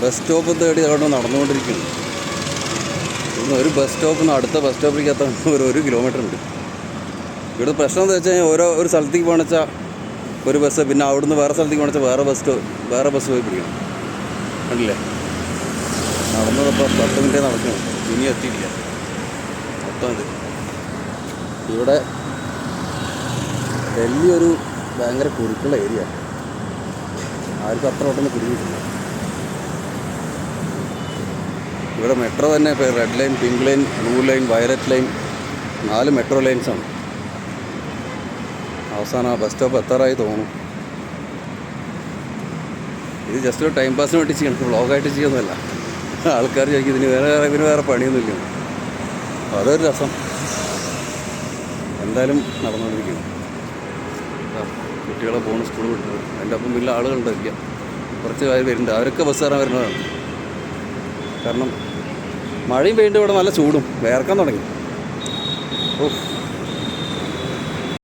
Bus stop തേടി അവിടെ നടന്നുകൊണ്ടിരിക്കുന്നു. ഇന്ന് ഒരു ബസ് സ്റ്റോപ്പിൽ നിന്ന് അടുത്ത ബസ് സ്റ്റോപ്പിലേക്ക് എത്താൻ ഒരു കിലോമീറ്റർ ഉണ്ട്. ഇവിടെ പ്രശ്നം എന്താ വെച്ച് കഴിഞ്ഞാൽ ഒരു സ്ഥലത്തേക്ക് പോകണമെന്ന് വെച്ചാൽ ഒരു ബസ്, പിന്നെ അവിടുന്ന് വേറെ സ്ഥലത്തേക്ക് പോകണമെന്ന് വെച്ചാൽ വേറെ ബസ് പോയി പിടിക്കണം. കണ്ടില്ലേ, നടന്നതപ്പോൾ 10 മിനിറ്റ് നടക്കണം, ഇനി എത്തിയില്ല. മൊത്തം ഇത് ഇവിടെ ഡൽഹി ഒരു ഭയങ്കര കുരുക്കുള്ള ഏരിയ, ആർക്കും അത്ര പെട്ടെന്ന് പിടിക്കിട്ടില്ല. ഇവിടെ മെട്രോ തന്നെ ഇപ്പോൾ red line, pink line, blue line, violet line, 4 metro ലൈൻസാണ്. അവസാനം ബസ് സ്റ്റോപ്പ് എത്താറായി തോന്നുന്നു. ഇത് ജസ്റ്റ് ഒരു ടൈം പാസിന് വേണ്ടി ചെയ്യണം, വ്ളോഗായിട്ട് ചെയ്യുന്നതല്ല. ആൾക്കാർ ചോദിക്കും ഇതിന് വേറെ പണിയൊന്നുമില്ല. അതൊരു രസം. എന്തായാലും നടന്നുകൊണ്ടിരിക്കുന്നു. കുട്ടികളെ പോകുന്ന സ്കൂൾ വിട്ടത്, അതിൻ്റെ ഒപ്പം വലിയ ആളുകളുണ്ടായിരിക്കാം, കുറച്ച് പേര് വരുന്നുണ്ട്. അവരൊക്കെ ബസ് കയറാൻ വരുന്നതാണ്. കാരണം മഴയും പെയ്യുമ്പോൾ ഇവിടെ നല്ല ചൂടും, വേർക്കാൻ തുടങ്ങി. ഓ